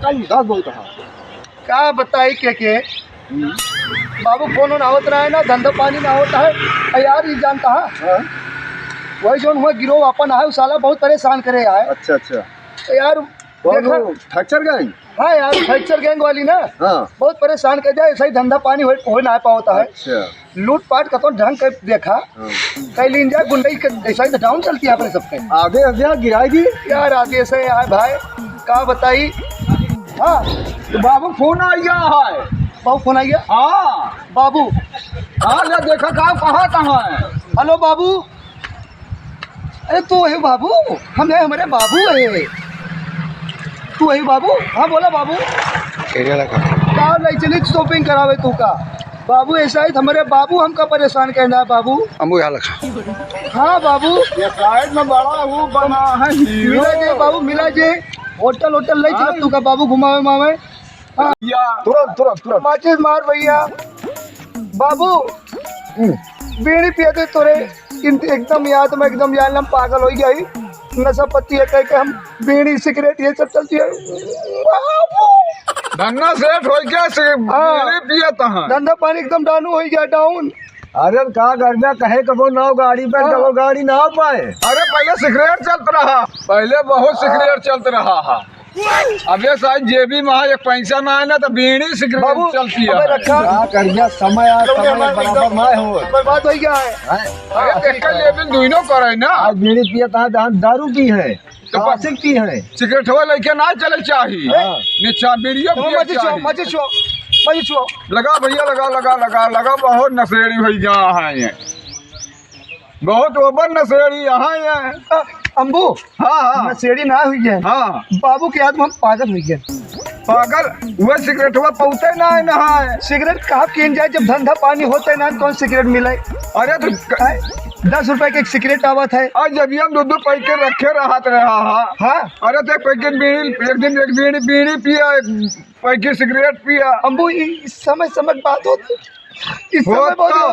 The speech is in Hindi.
कल दस बोलता है क्या बताई के बाबू फोन ना होता है ना, धंधा पानी ना होता है यार। ये जानता है वही जो हुआ गिरोह अपन है, उस साला बहुत परेशान करे है। अच्छा अच्छा यार देखा फ्रैक्चर गैंग। हाँ यार, फ्रैक्चर गैंग वाली ना बहुत परेशान कर जाए। ऐसा ही धंधा पानी हो ना पाता है। अच्छा लूट पाट का तो ढंग कर देखा कई लीन जाए गुंडई ऐसा ही तो डाउन चलती है अपने सबके। आगे आगे गिराएगी यार आगे से है भाई, क्या बताई। हाँ तो बाबू फोन आ गया है। बाबू फोन आ गया। हाँ बाबू हाँ ले देखा कहाँ है। हेलो बाबू। अरे तू है बाबू, हम है हमारे बाबू है। तू है बाबू? हाँ बोला बाबू। क्या नहीं चली शॉपिंग करावे तू का बाबू? ऐसा ही हमारे बाबू हमका परेशान करना है बाबू। अम्बू यहाँ लगा। हाँ बाबू ये साइड में बड़ा वो बना है मिला जे बाबू, मिला जे। होटल नहीं चला तू का बाबू, घुमावे मावे। हाँ तुरंत तुरंत तुरंत माचिस मार भैया। बाबू बीड़ी पिए थे तोरे एकदम याद में, एकदम यार हम पागल हो गई। नशा पत्ती है कह के हम बीड़ी सिगरेट ये सब चलती है। धन्ना सेठ हो गया पिया तहाँ। धंधा पानी एकदम डाउन हो गया, डाउन। अरे का करना कहे कबो नाव गाड़ी पे कबो गाड़ी ना पाए। अरे पहले सिगरेट चलता रहा, पहले बहुत सिगरेट चलता रहा है। अब ये शायद जेबी में एक पैसा ना है ना तो बीड़ी सिगरेट चलती है। रखा कर समय बराबर ना हो बर्बाद हो गया है। अरे देख कर लेकिन दोनों करे ना। आज बीड़ी पिया था दारू पी है तो पासिक पी है, सिगरेट हो लेके ना चले चाहिए। निचा बीड़ियों लगा भैया लगा लगा लगा लगा। बहुत नशेड़ी हो गया है ये, बहुत ओवर नशेड़ी यहाँ है। अम्बू हाँ नशेड़ी ना हुई है। हाँ बाबू के हाथ में हम पागल हुई है। पागल वह सिगरेट हुआ पौते ना है नहा। सिगरेट कहाँ किन जाए जब धंधा पानी होता है ना, कौन सिगरेट मिले। अरे तो 10 रुपए के एक सिगरेट आवत है। आज जब हम दो पैकेट रखे रहा। हाँ अरे तो पैकेट बीड़ी एक दिन एक बीड़ी पिया, एक पैकेट सिगरेट पिया। अम्बू इस समय बात होती, इस समय बहुत